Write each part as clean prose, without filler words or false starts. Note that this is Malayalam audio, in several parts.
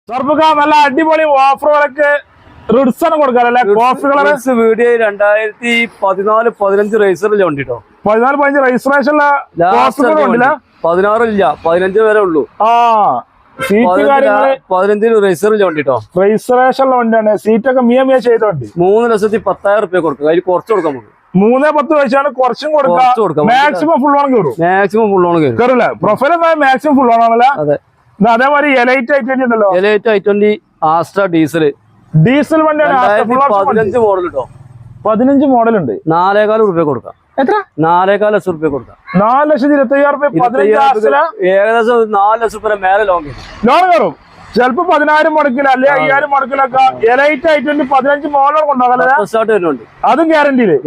നല്ല അടിപൊളി ഓഫറുകളൊക്കെ റിഡ്സൺ കൊടുക്കാറല്ലേ? കോഫി കളർ വീഡിയോ 2014-15 റേസറിൽ വണ്ടിട്ടോ. 14-15 രജിസ്ട്രേഷൻ 16 ഇല്ല, 15 വരെ ഉള്ളൂ. ആ സീറ്റ് കാര്യങ്ങള് 15 റേസറിൽ വണ്ടിട്ടോ. രജിസ്ട്രേഷൻ വണ്ടിയാണ്. സീറ്റൊക്കെ മിയ ചെയ്തോണ്ട് 3,10,000 റുപ്യ കൊടുക്കുക. അതിൽ കുറച്ച് കൊടുക്കാൻ നമുക്ക് 3-10 വെച്ചാണ് കുറച്ചും കൊടുക്കാം. മാക്സിമം ഫുൾ ഓൺ കയറും. മാക്സിമം ഫുൾ ഓൺ കയറില്ല. പ്രൊഫൈൽ മാക്സിമം ഫുൾ ഓൺ ആണല്ലോ. അതെ. അതേമാതിരി എലൈറ്റ് i20 ഉണ്ടല്ലോ. എലൈറ്റ് i20 ആസ്ട്ര ഡീസൽ വണ്ടിയാണ്. 15 മോഡൽ കേട്ടോ. 15 മോഡൽ ഉണ്ട്. 4,400 റുപ്യ കൊടുക്കാം. എത്ര? 4,400 റുപ്യ കൊടുക്കാം. 4,25,000 ഏകദേശം 4 ലക്ഷം റുപ്യ മേലെ ലോൺ കയറും. ചിലപ്പോ 10,000 മുടക്കില്ല, അല്ലെ 5,000 മുടക്കിലൊക്കെ എലൈറ്റ് i20 15 മോഡൽ കൊണ്ടാകല്ലേ. അതും ഗ്യാരണ്ടിയില്.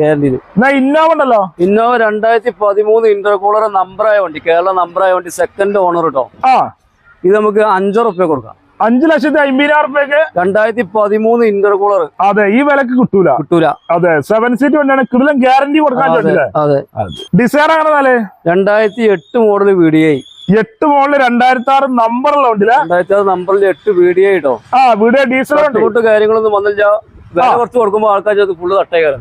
എന്നാ ഇന്നോവ ഉണ്ടല്ലോ. ഇന്നോവ 2013 ഇന്റർകൂളർ നമ്പറായ വണ്ടി, കേരള നമ്പറായ വണ്ടി, സെക്കൻഡ് ഓണർ കേട്ടോ. ആ ഇത് നമുക്ക് 5 റുപ്യ കൊടുക്കാം. 5,50,000 റുപ്യക്ക് 2013 ഇന്റർകൂളർ. അതെ, ഈ വിലക്ക് കിട്ടൂല. അതെ, 7 സീറ്റ് വണ്ടിയാണ്. കിടിലം ഗ്യാരണ്ടി കൊടുക്കാൻ പറ്റില്ല. അതെ. ഡിസൈർ അങ്ങനെ 2008 മോഡൽ VDI. 8 മോഡല് 2006 നമ്പറുള്ള വണ്ടിയില്ല. 2006 നമ്പറിൽ 8 VDI കേട്ടോ. ആ വീഡിയോ ഡീസൽ കാര്യങ്ങളൊന്നും വന്നില്ല. വില കുറച്ച് കൊടുക്കുമ്പോ ആൾക്കാർ ഫുള്ള് തട്ടേക്കാരം.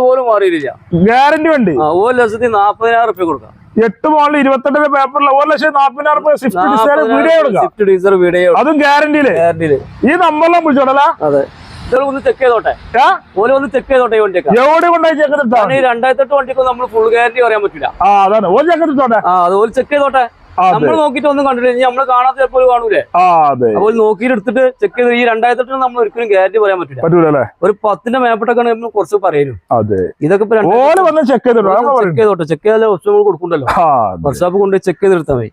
പോലും മാറിയില്ല. ഗ്യാരണ്ടി വണ്ടി. 1,40,000 റുപ്യ കൊടുക്കാം. 8 മോഡൽ 28 പേപ്പറിൽ 1,40,000 റുപ്യ സ്വിഫ്റ്റ് ഡിസൈർ വീഡിയോ. അതും ഗ്യാരണ്ടിയില്. ഈ നമ്പറിലും വിളിച്ചോടല്ല. അതെ. ഒന്ന് ചെക്ക് ചെയ്തോട്ടെ. ഒന്ന് ചെക്ക് ചെയ്തോട്ടെ ഈ വണ്ടിയൊക്കെ. എവിടെ കൊണ്ടായി ചെക്ക് എടുത്താ? 2008 വണ്ടിക്ക് നമ്മൾ ഫുൾ ഗ്യാരണ്ടി പറയാൻ പറ്റില്ല. അതാണ് ഒരു ചെക്ക് എടുത്തോട്ടെ. അതുപോലെ ചെക്ക് ചെയ്തോട്ടെ. നമ്മൾ നോക്കിട്ട് ഒന്നും കണ്ടില്ല. നമ്മൾ കാണാത്ത ചിലപ്പോൾ കാണൂലേ. അതുപോലെ നോക്കിയിട്ട് എടുത്തിട്ട് ചെക്ക് ചെയ്ത് ഈ 2008 നമ്മൾ ഒരിക്കലും ഗ്യാരണ്ടി പറയാൻ പറ്റില്ല. ഒരു 10ന്റെ മേപ്പെട്ടൊക്കെ നമ്മൾ കുറച്ച് പറയും. ഇതൊക്കെ ചെക്ക് ചെയ്തോട്ടെ. ചെക്ക് ചെയ്താലേ വർഷം കൊടുക്കണ്ടല്ലോ. വർഷാപ്പ് കൊണ്ട് ചെക്ക് ചെയ്തെടുത്താൽ മതി.